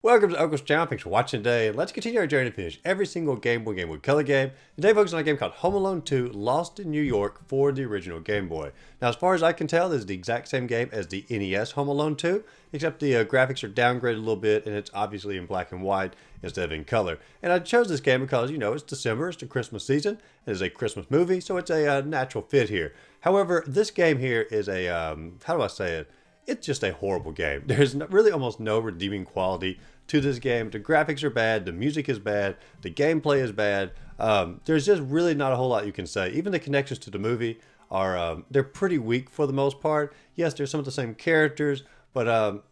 Welcome to Uncle's Channel. Thanks for watching today. And let's continue our journey to finish every single Game Boy Color game. Today, focusing on a game called Home Alone 2 Lost in New York for the original Game Boy. Now, as far as I can tell, this is the exact same game as the NES Home Alone 2, except the graphics are downgraded a little bit and it's obviously in black and white instead of in color. And I chose this game because, it's December, it's the Christmas season, it is a Christmas movie, so it's a natural fit here. However, this game here is a, how do I say it? It's just a horrible game. There's really almost no redeeming quality to this game. The graphics are bad, the music is bad, the gameplay is bad. There's just really not a whole lot you can say. Even the connections to the movie are, they're pretty weak for the most part. Yes, there's some of the same characters, but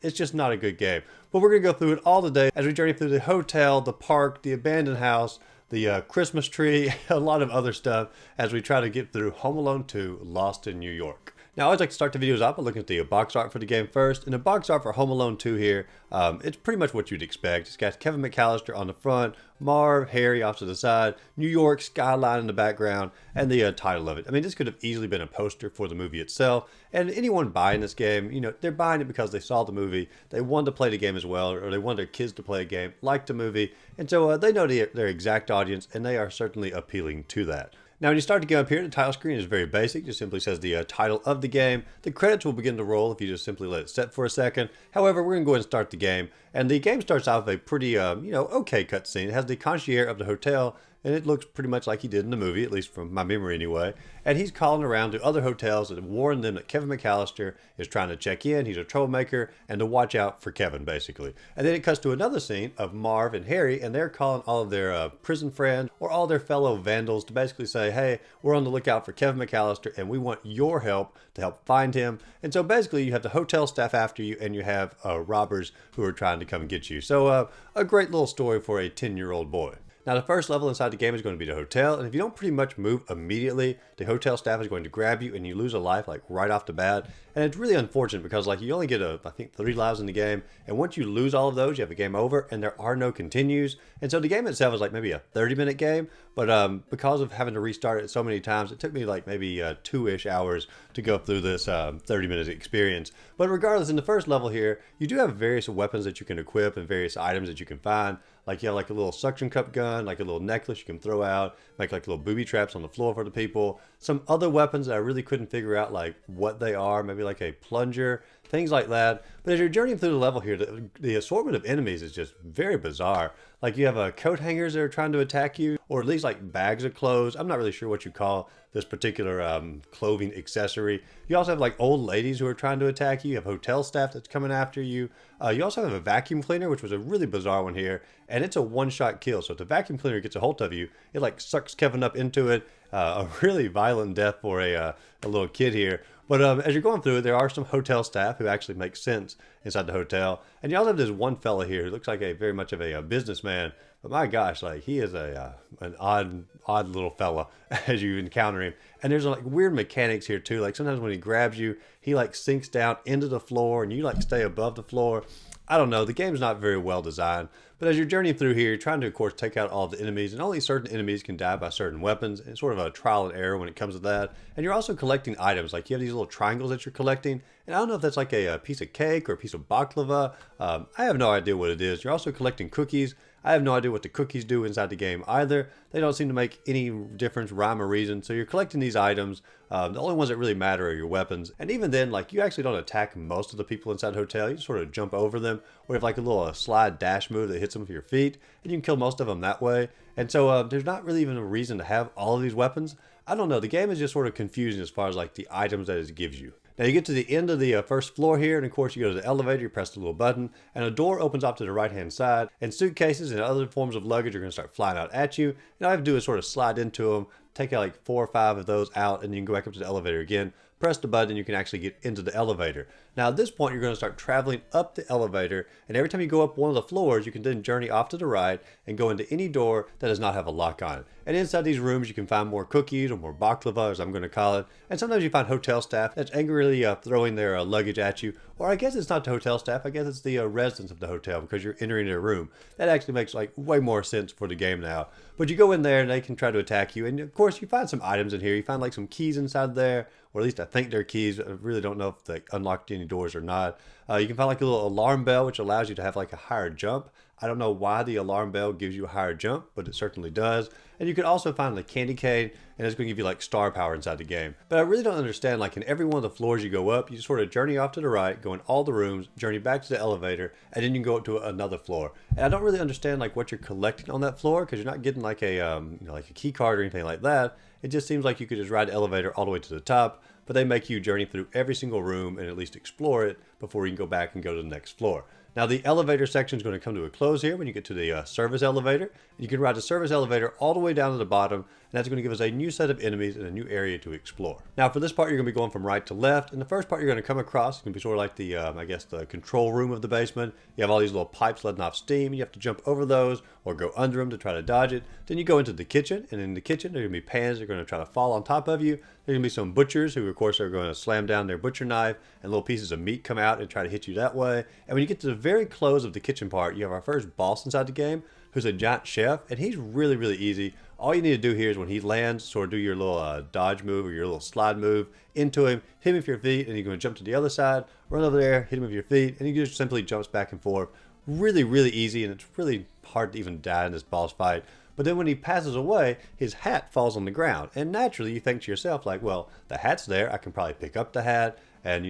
it's just not a good game. But we're going to go through it all today as we journey through the hotel, the park, the abandoned house, the Christmas tree, a lot of other stuff as we try to get through Home Alone 2 Lost in New York. Now, I always like to start the videos off by looking at the box art for the game first. And the box art for Home Alone 2 here, it's pretty much what you'd expect. It's got Kevin McAllister on the front, Marv, Harry off to the side, New York skyline in the background, and the title of it. I mean, this could have easily been a poster for the movie itself. And anyone buying this game, they're buying it because they saw the movie, they wanted to play the game as well, or they wanted their kids to play a game like the movie. And so they know their exact audience, and they are certainly appealing to that. Now, when you start the game up here, the title screen is very basic. It just simply says the title of the game. The credits will begin to roll if you just simply let it set for a second. However, we're going to go ahead and start the game. And the game starts off with a pretty, okay cutscene. It has the concierge of the hotel, and it looks pretty much like he did in the movie, at least from my memory anyway. And he's calling around to other hotels and warning them that Kevin McAllister is trying to check in. He's a troublemaker and to watch out for Kevin, basically. And then it cuts to another scene of Marv and Harry, and they're calling all of their prison friends or all their fellow vandals to basically say, hey, we're on the lookout for Kevin McAllister and we want your help to help find him. And so basically you have the hotel staff after you and you have robbers who are trying to come get you. So a great little story for a 10-year-old boy. Now, the first level inside the game is going to be the hotel, and if you don't pretty much move immediately, the hotel staff is going to grab you and you lose a life like right off the bat. And it's really unfortunate because you only get I think 3 lives in the game, and once you lose all of those, you have a game over and there are no continues. And so the game itself is like maybe a 30-minute game, but because of having to restart it so many times, it took me like maybe 2-ish hours to go through this 30-minute experience. But regardless, in the first level here, you do have various weapons that you can equip and various items that you can find. Like you have like a little suction cup gun, like a little necklace you can throw out, make like little booby traps on the floor for the people. Some other weapons that I really couldn't figure out like what they are, maybe like a plunger, things like that. But as you're journeying through the level here, the assortment of enemies is just very bizarre. Like you have coat hangers that are trying to attack you, or at least like bags of clothes. I'm not really sure what you call this particular clothing accessory. You also have like old ladies who are trying to attack you. You have hotel staff that's coming after you. You also have a vacuum cleaner, which was a really bizarre one here, and it's a one-shot kill. So if the vacuum cleaner gets a hold of you, it like sucks Kevin up into it. A really violent death for a little kid here. But as you're going through it, there are some hotel staff who actually make sense inside the hotel. And you also have this one fella here who looks like very much of a businessman. But my gosh, like he is an odd little fella as you encounter him. And there's like weird mechanics here too. Like sometimes when he grabs you, he like sinks down into the floor and you like stay above the floor. I don't know, the game's not very well designed, but as you're journeying through here, you're trying to, of course, take out all of the enemies, and only certain enemies can die by certain weapons. It's sort of a trial and error when it comes to that. And you're also collecting items, like you have these little triangles that you're collecting, and I don't know if that's like a piece of cake or a piece of baklava. I have no idea what it is. You're also collecting cookies. I have no idea what the cookies do inside the game either. They don't seem to make any difference, rhyme or reason. So you're collecting these items. The only ones that really matter are your weapons. And even then, like you actually don't attack most of the people inside the hotel. You just sort of jump over them. Or you have like a little slide dash move that hits them with your feet. And you can kill most of them that way. And so there's not really even a reason to have all of these weapons. I don't know. The game is just sort of confusing as far as like the items that it gives you. Now you get to the end of the first floor here, and of course you go to the elevator, you press the little button, and a door opens up to the right-hand side, and suitcases and other forms of luggage are going to start flying out at you. And all you have to do is sort of slide into them, take out like 4 or 5 of those out, and you can go back up to the elevator again. Press the button and you can actually get into the elevator. Now at this point you're going to start traveling up the elevator, and every time you go up one of the floors you can then journey off to the right and go into any door that does not have a lock on it. And inside these rooms you can find more cookies or more baklava, as I'm going to call it, and sometimes you find hotel staff that's angrily throwing their luggage at you. Or I guess it's not the hotel staff, I guess it's the residents of the hotel because you're entering their room. That actually makes like way more sense for the game now. But you go in there and they can try to attack you, and of course you find some items in here. You find like some keys inside there, or at least I think they're keys. I really don't know if they unlocked any doors or not. You can find like a little alarm bell, which allows you to have like a higher jump. I don't know why the alarm bell gives you a higher jump, but it certainly does. And you can also find the candy cane, and it's going to give you like star power inside the game. But I really don't understand, like in every one of the floors you go up, you sort of journey off to the right, go in all the rooms, journey back to the elevator, and then you can go up to another floor. And I don't really understand like what you're collecting on that floor, because you're not getting like a like a key card or anything like that. It just seems like you could just ride the elevator all the way to the top, but they make you journey through every single room and at least explore it before you can go back and go to the next floor. Now the elevator section is going to come to a close here when you get to the service elevator. You can ride the service elevator all the way down to the bottom, and that's going to give us a new set of enemies and a new area to explore. Now for this part, you're going to be going from right to left, and the first part you're going to come across is going to be sort of like the, I guess, the control room of the basement. You have all these little pipes letting off steam, and you have to jump over those or go under them to try to dodge it. Then you go into the kitchen, and in the kitchen there are going to be pans that are going to try to fall on top of you. There's going to be some butchers who, of course, are going to slam down their butcher knife, and little pieces of meat come out and try to hit you that way. And when you get to the very close of the kitchen part, you have our first boss inside the game, who's a giant chef, and he's really, really easy. All you need to do here is when he lands, sort of do your little dodge move or your little slide move into him, hit him with your feet, and you're going to jump to the other side, run over there, hit him with your feet, and he just simply jumps back and forth. Really, really easy, and it's really hard to even die in this boss fight. But then when he passes away, his hat falls on the ground. And naturally, you think to yourself, like, well, the hat's there. I can probably pick up the hat and,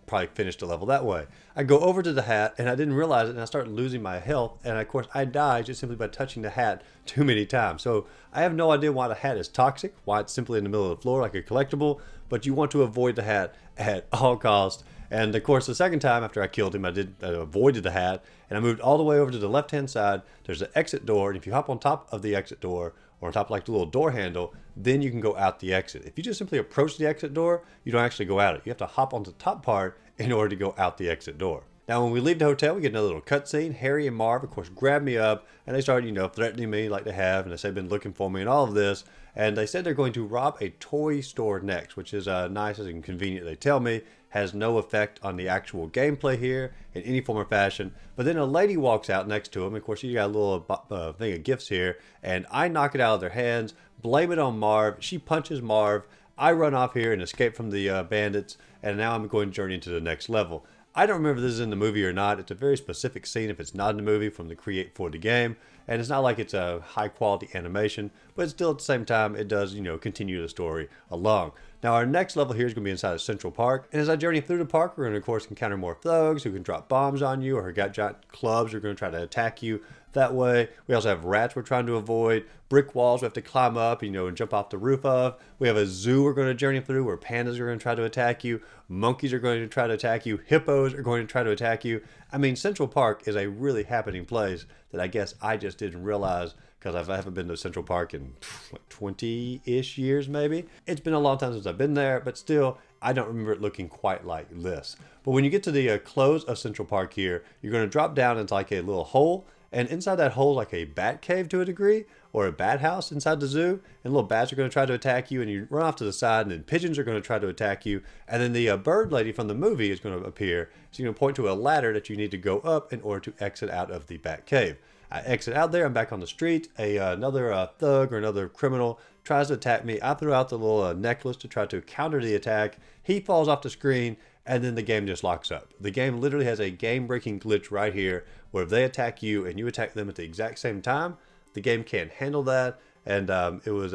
probably finish the level that way. I go over to the hat, and I didn't realize it, and I start losing my health. And, of course, I die just simply by touching the hat too many times. So I have no idea why the hat is toxic, why it's simply in the middle of the floor like a collectible. But you want to avoid the hat at all costs. And of course, the second time after I killed him, I avoided the hat, and I moved all the way over to the left-hand side. There's an exit door, and if you hop on top of the exit door, or on top of like the little door handle, then you can go out the exit. If you just simply approach the exit door, you don't actually go out it. You have to hop onto the top part in order to go out the exit door. Now, when we leave the hotel, we get another little cutscene. Harry and Marv, of course, grab me up, and they start, threatening me like they have, and they say they've been looking for me and all of this. And they said they're going to rob a toy store next, which is nice and convenient. They tell me has no effect on the actual gameplay here in any form or fashion. But then a lady walks out next to them. Of course, she got a little thing of gifts here, and I knock it out of their hands, blame it on Marv. She punches Marv. I run off here and escape from the bandits, and now I'm going to journey into the next level. I don't remember if this is in the movie or not. It's a very specific scene if it's not in the movie from the create for the game. And it's not like it's a high quality animation, but still at the same time, it does, continue the story along. Now our next level here is going to be inside of Central Park. And as I journey through the park, we're going to, of course, encounter more thugs who can drop bombs on you or who got giant clubs who are going to try to attack you that way. We also have rats we're trying to avoid, brick walls we have to climb up, and jump off the roof of. We have a zoo we're going to journey through where pandas are going to try to attack you, monkeys are going to try to attack you, hippos are going to try to attack you. I mean, Central Park is a really happening place that I guess I just didn't realize because I haven't been to Central Park in like 20-ish years maybe. It's been a long time since I've been there, but still, I don't remember it looking quite like this. But when you get to the close of Central Park here, you're going to drop down into like a little hole, and inside that hole is like a bat cave to a degree, or a bat house inside the zoo, and little bats are going to try to attack you, and you run off to the side, and then pigeons are going to try to attack you, and then the bird lady from the movie is going to appear, so you're going to point to a ladder that you need to go up in order to exit out of the bat cave. I exit out there, I'm back on the street, another thug or another criminal tries to attack me. I throw out the little necklace to try to counter the attack. He falls off the screen, and then the game just locks up. The game literally has a game-breaking glitch right here, where if they attack you and you attack them at the exact same time, the game can't handle that, and it was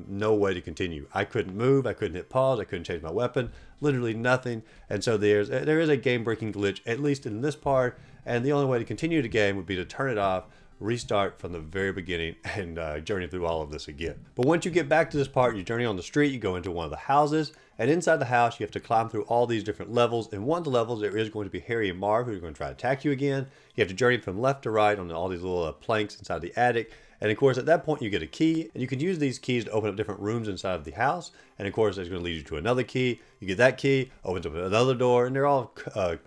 no way to continue. I couldn't move, I couldn't hit pause, I couldn't change my weapon, literally nothing. And so there is a game-breaking glitch, at least in this part, and the only way to continue the game would be to turn it off, restart from the very beginning, and journey through all of this again. But once you get back to this part, you journey on the street, you go into one of the houses, and inside the house you have to climb through all these different levels. In one of the levels there is going to be Harry and Marv who are going to try to attack you again. You have to journey from left to right on all these little planks inside the attic. And of course, at that point, you get a key, and you can use these keys to open up different rooms inside of the house. And of course, it's going to lead you to another key. You get that key, opens up another door, and they're all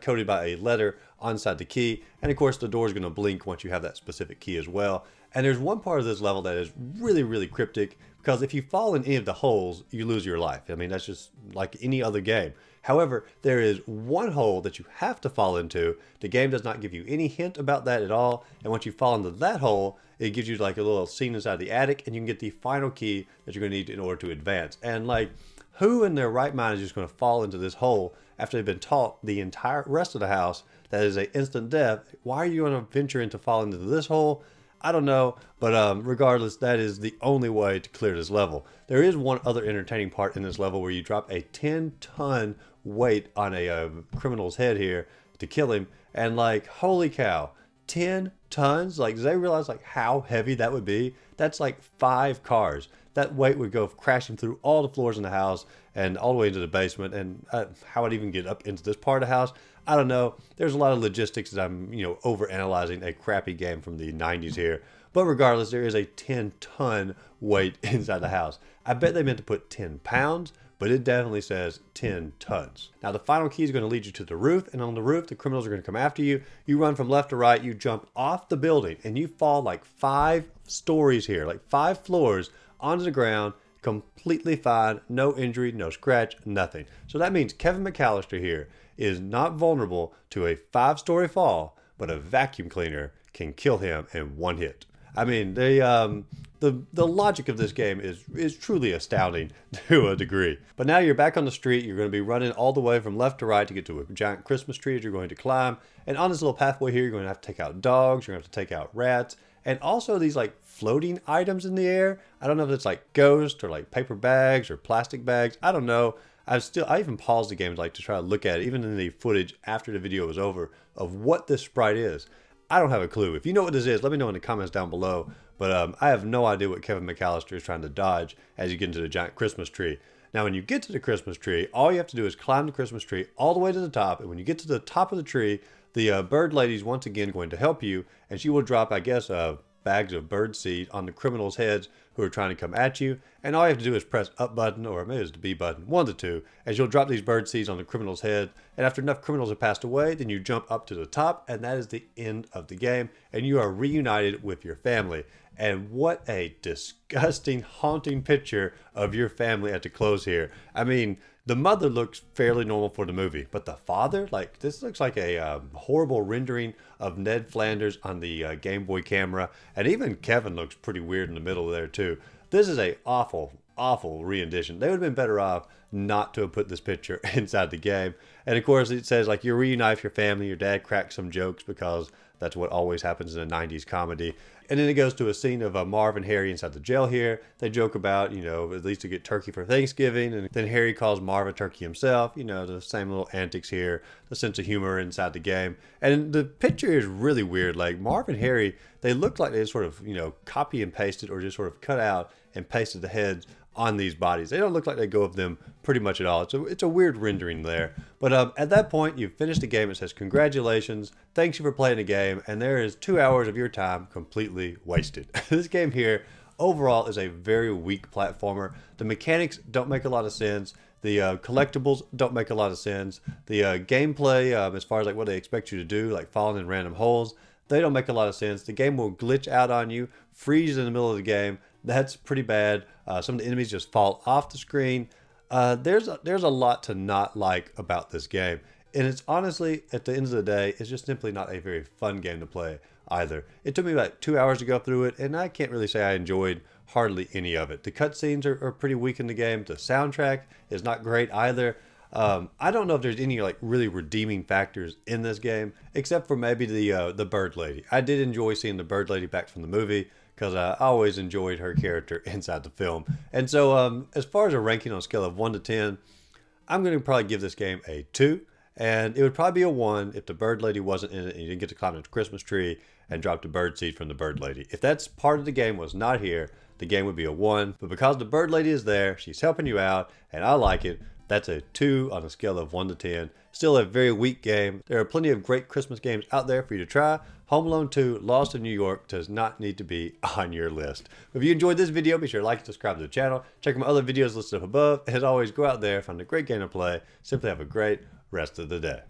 coded by a letter inside the key. And of course, the door is going to blink once you have that specific key as well. And there's one part of this level that is really, really cryptic, because if you fall in any of the holes, you lose your life. I mean, that's just like any other game. However, there is one hole that you have to fall into. The game does not give you any hint about that at all. And once you fall into that hole, it gives you like a little scene inside the attic, and you can get the final key that you're going to need in order to advance. And like, who in their right mind is just going to fall into this hole after they've been taught the entire rest of the house that is a instant death. Why are you going to venture into falling into this hole? I don't know, but regardless, that is the only way to clear this level. There is one other entertaining part in this level where you drop a 10-ton weight on a criminal's head here to kill him, and like, holy cow, 10 tons? Like, do they realize like how heavy that would be? That's like 5 cars. That weight would go crashing through all the floors in the house and all the way into the basement. And how I'd even get up into this part of the house, I don't know. There's a lot of logistics that I'm, over analyzing a crappy game from the 90s here. But regardless, there is a 10-ton weight inside the house. I bet they meant to put 10 pounds, but it definitely says 10 tons. Now the final key is going to lead you to the roof, and on the roof the criminals are going to come after you. You run from left to right, you jump off the building, and you fall like 5 stories here, like 5 floors onto the ground, completely fine, no injury, no scratch, nothing. So that means Kevin McAllister here is not vulnerable to a 5-story fall, but a vacuum cleaner can kill him in one hit. I mean, the logic of this game is truly astounding to a degree. But now you're back on the street. You're going to be running all the way from left to right to get to a giant Christmas tree that you're going to climb. And on this little pathway here, you're going to have to take out dogs. You're going to have to take out rats. And also these like floating items in the air. I don't know if it's like ghosts or like paper bags or plastic bags. I don't know. I even paused the game like to try to look at it, even in the footage after the video was over, of what this sprite is. I don't have a clue. If you know what this is, let me know in the comments down below. But I have no idea what Kevin McAllister is trying to dodge as you get into the giant Christmas tree. Now, when you get to the Christmas tree, all you have to do is climb the Christmas tree all the way to the top. And when you get to the top of the tree, the bird lady is once again going to help you. And she will drop, I guess, bags of bird seed on the criminals' heads who are trying to come at you. And all you have to do is press up button, or maybe it's the B button, one of the two, as you'll drop these bird seeds on the criminal's head. And after enough criminals have passed away, then you jump up to the top, and that is the end of the game. And you are reunited with your family. And what a disgusting, haunting picture of your family at the close here. I mean, the mother looks fairly normal for the movie, but the father, like, this looks like a horrible rendering of Ned Flanders on the Game Boy camera. And even Kevin looks pretty weird in the middle there too. This is a awful, awful rendition. They would have been better off not to have put this picture inside the game. And of course it says like you reunite your family, your dad cracks some jokes because that's what always happens in a 90s comedy. And then it goes to a scene of Marv and Harry inside the jail here. They joke about, at least to get turkey for Thanksgiving. And then Harry calls Marv a turkey himself. The same little antics here, the sense of humor inside the game. And the picture is really weird. Like Marv and Harry, they look like they sort of, copy and pasted or just sort of cut out and pasted the heads on these bodies. They don't look like they go of them pretty much at all. It's a weird rendering there. But at that point, you've finished the game. It says, congratulations, thanks you for playing the game, and there is 2 hours of your time completely wasted. This game here, overall, is a very weak platformer. The mechanics don't make a lot of sense. The collectibles don't make a lot of sense. The gameplay, as far as like what they expect you to do, like falling in random holes, they don't make a lot of sense. The game will glitch out on you, freeze in the middle of the game. That's pretty bad. Some of the enemies just fall off the screen. There's a lot to not like about this game. And it's honestly, at the end of the day, it's just simply not a very fun game to play either. It took me about 2 hours to go through it, and I can't really say I enjoyed hardly any of it. The cutscenes are pretty weak in the game. The soundtrack is not great either. I don't know if there's any like really redeeming factors in this game, except for maybe the bird lady. I did enjoy seeing the bird lady back from the movie, because I always enjoyed her character inside the film. And so as far as a ranking on a scale of 1 to 10, I'm going to probably give this game a 2. And it would probably be a 1 if the bird lady wasn't in it and you didn't get to climb the Christmas tree and drop the bird seed from the bird lady. If that's part of the game was not here, the game would be a 1. But because the bird lady is there, she's helping you out, and I like it, that's a 2 on a scale of 1 to 10. Still a very weak game. There are plenty of great Christmas games out there for you to try. Home Alone 2 Lost in New York does not need to be on your list. If you enjoyed this video, be sure to like and subscribe to the channel. Check my other videos listed up above. As always, go out there, find a great game to play. Simply have a great rest of the day.